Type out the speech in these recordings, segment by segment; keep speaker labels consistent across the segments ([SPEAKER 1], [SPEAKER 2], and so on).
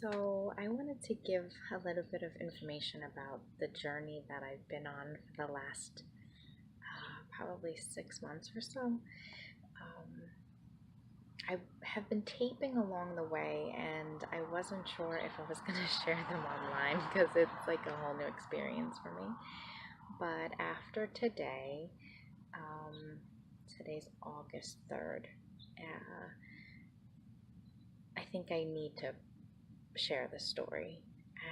[SPEAKER 1] So, I wanted to give a little bit of information about the journey that I've been on for the last probably 6 months or so. I have been taping along the way, and I wasn't sure if I was going to share them online because it's like a whole new experience for me. But after today, um, today's August 3rd, I think I need to share the story.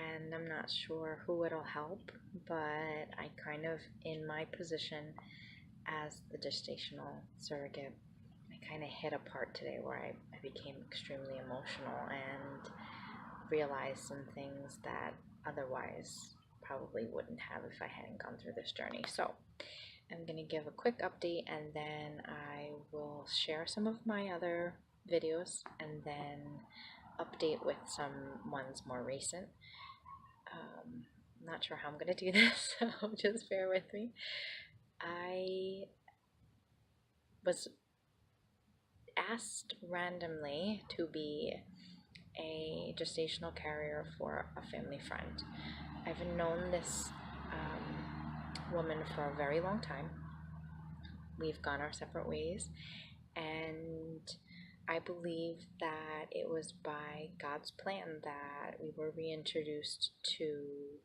[SPEAKER 1] And I'm not sure who it'll help, but I kind of, in my position as the gestational surrogate, I kind of hit a part today where I became extremely emotional and realized some things that otherwise probably wouldn't have if I hadn't gone through this journey. So I'm going to give a quick update, and then I will share some of my other videos and then update with some ones more recent. I'm not sure how I'm going to do this, so just bear with me. I was asked randomly to be a gestational carrier for a family friend. I've known this woman for a very long time. We've gone our separate ways, and I believe that it was by God's plan that we were reintroduced to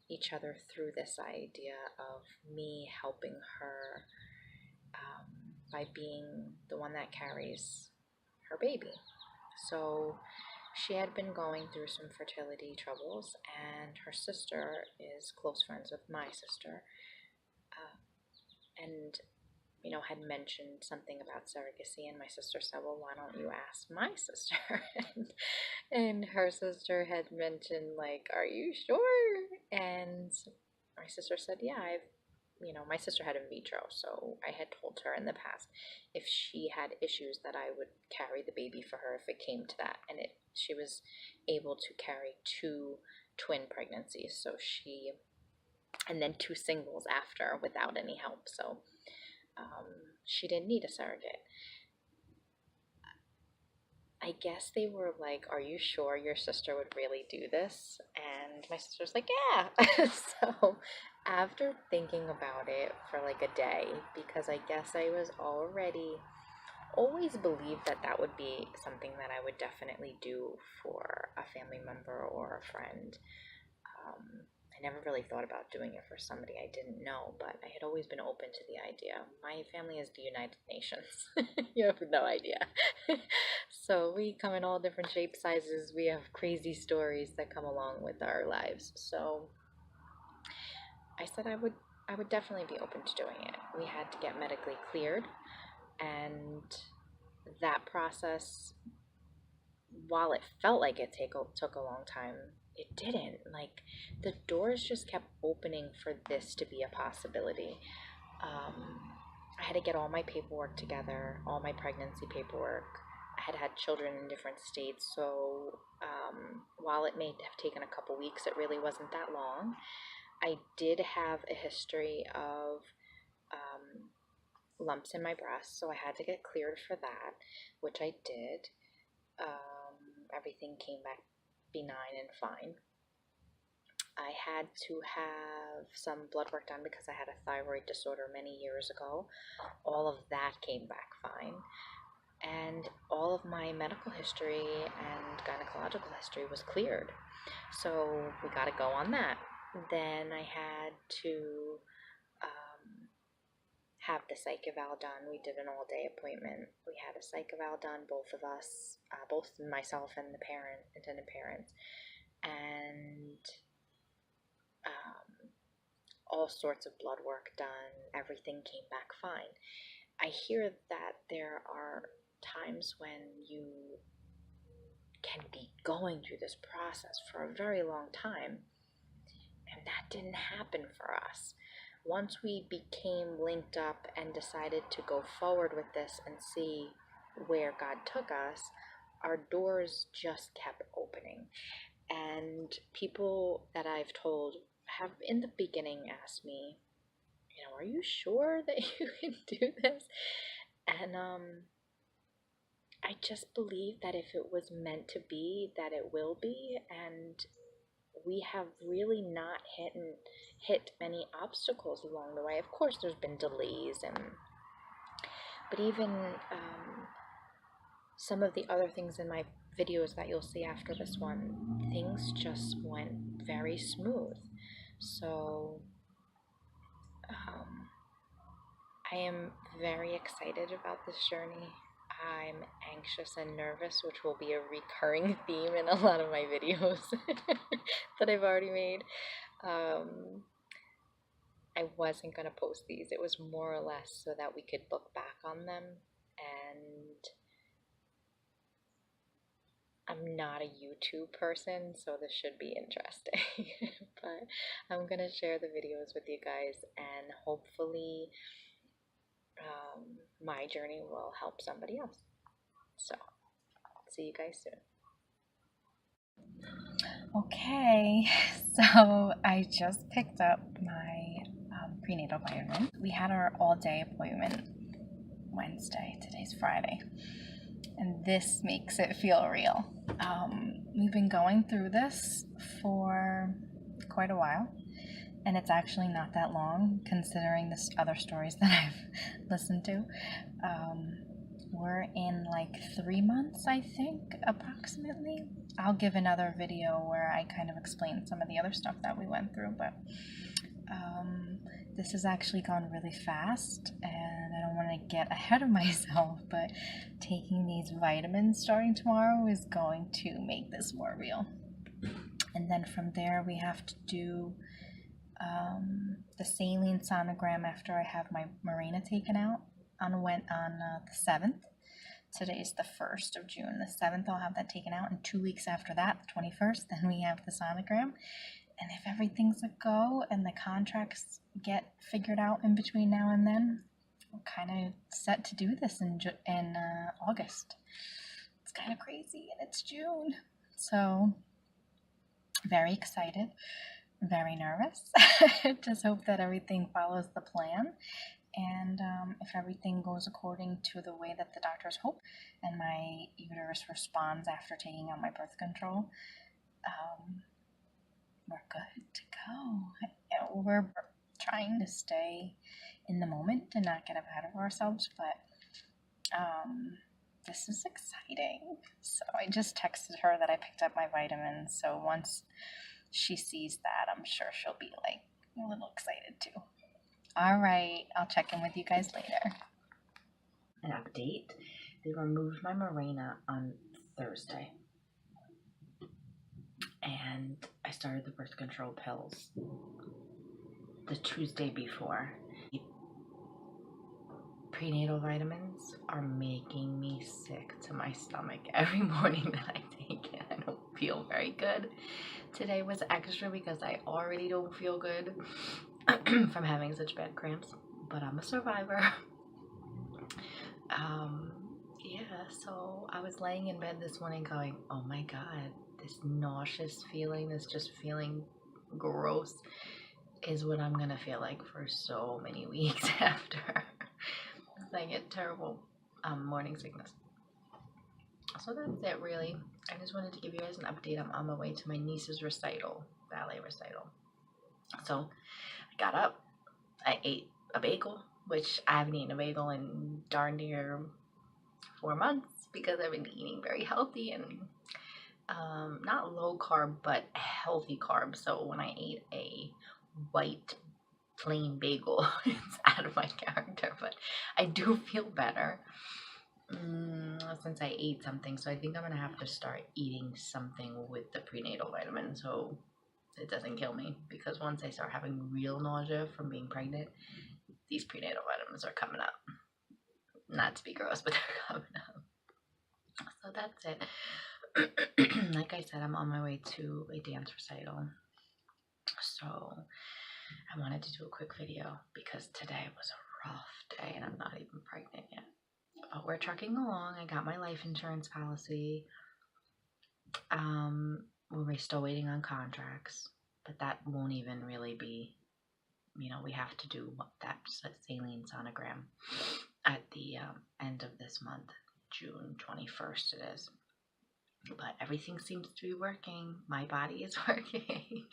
[SPEAKER 1] each other through this idea of me helping her by being the one that carries her baby. So she had been going through some fertility troubles, and her sister is close friends with my sister, and had mentioned something about surrogacy, and my sister said, well, why don't you ask my sister? and her sister had mentioned, like, are you sure? And my sister said, yeah, my sister had in vitro, so I had told her in the past if she had issues that I would carry the baby for her if it came to that, and she was able to carry two twin pregnancies, and then two singles after without any help, so she didn't need a surrogate. I guess they were like, are you sure your sister would really do this? And my sister was like, yeah. So after thinking about it for like a day, because I guess I was always believed that that would be something that I would definitely do for a family member or a friend. I never really thought about doing it for somebody I didn't know, but I had always been open to the idea. My family is the United Nations. You have no idea. So we come in all different shapes, sizes. We have crazy stories that come along with our lives. So I said I would definitely be open to doing it. We had to get medically cleared, and that process, while it felt like it took a long time, it didn't. Like, the doors just kept opening for this to be a possibility. I had to get all my paperwork together, all my pregnancy paperwork. I had had children in different states, so while it may have taken a couple weeks, it really wasn't that long. I did have a history of lumps in my breast, so I had to get cleared for that, which I did. Everything came back benign and fine. I had to have some blood work done because I had a thyroid disorder many years ago. All of that came back fine. And all of my medical history and gynecological history was cleared. So we got to go on that. Then I had to have the psych eval done. We did an all-day appointment. We had a psych eval done, both of us, both myself and the intended parents, and all sorts of blood work done. Everything came back fine. I hear that there are times when you can be going through this process for a very long time, and that didn't happen for us. Once we became linked up and decided to go forward with this and see where God took us, our doors just kept opening. And people that I've told have in the beginning asked me, are you sure that you can do this? And I just believe that if it was meant to be, that it will be, and we have really not hit many obstacles along the way. Of course, there's been delays, but even some of the other things in my videos that you'll see after this one, things just went very smooth. So um, I am very excited about this journey. I'm anxious and nervous, which will be a recurring theme in a lot of my videos that I've already made. I wasn't going to post these. It was more or less so that we could look back on them. And I'm not a YouTube person, so this should be interesting. But I'm going to share the videos with you guys, and hopefully my journey will help somebody else. So, see you guys soon. Okay, so I just picked up my prenatal vitamin. We had our all-day appointment Wednesday. Today's Friday. And this makes it feel real. We've been going through this for quite a while, and it's actually not that long considering the other stories that I've listened to. We're in like 3 months, I think, approximately. I'll give another video where I kind of explain some of the other stuff that we went through, but this has actually gone really fast, and I don't want to get ahead of myself, but taking these vitamins starting tomorrow is going to make this more real. And then from there, we have to do the saline sonogram after I have my Mirena taken out on the 7th. Today is the 1st of June. The 7th, I'll have that taken out, and 2 weeks after that, the 21st, then we have the sonogram. And if everything's a go and the contracts get figured out in between now and then, we're kind of set to do this in August. It's kind of crazy, and it's June. So, very excited, very nervous. Just hope that everything follows the plan. And if everything goes according to the way that the doctors hope, and my uterus responds after taking out my birth control, we're good to go. We're trying to stay in the moment and not get ahead of ourselves, but this is exciting. So I just texted her that I picked up my vitamins, so once she sees that, I'm sure she'll be like a little excited too. All right, I'll check in with you guys later. An update. They removed my Mirena on Thursday, and I started the birth control pills the Tuesday before. Prenatal vitamins are making me sick to my stomach every morning that I take it. I don't feel very good. Today was extra because I already don't feel good from having such bad cramps, but I'm a survivor. Yeah, so I was laying in bed this morning going, oh my god, this nauseous feeling, this just feeling gross is what I'm gonna feel like for so many weeks after. I get terrible morning sickness. So that's it, really. I just wanted to give you guys an update. I'm on my way to my niece's recital, ballet recital. So I got up, I ate a bagel, which I haven't eaten a bagel in darn near 4 months because I've been eating very healthy and not low carb, but healthy carbs. So when I ate a white plain bagel, it's out of my character, but I do feel better since I ate something. So I think I'm gonna have to start eating something with the prenatal vitamin so it doesn't kill me, because once I start having real nausea from being pregnant, these prenatal vitamins are coming up. Not to be gross, but they're coming up. So that's it. Like I said, I'm on my way to a dance recital, so I wanted to do a quick video because today was a rough day and I'm not even pregnant yet. But we're trucking along. I got my life insurance policy. We're still waiting on contracts, but that won't even really be, we have to do that saline sonogram at the end of this month.
[SPEAKER 2] June 21st it is. But everything seems to be working. My body is working.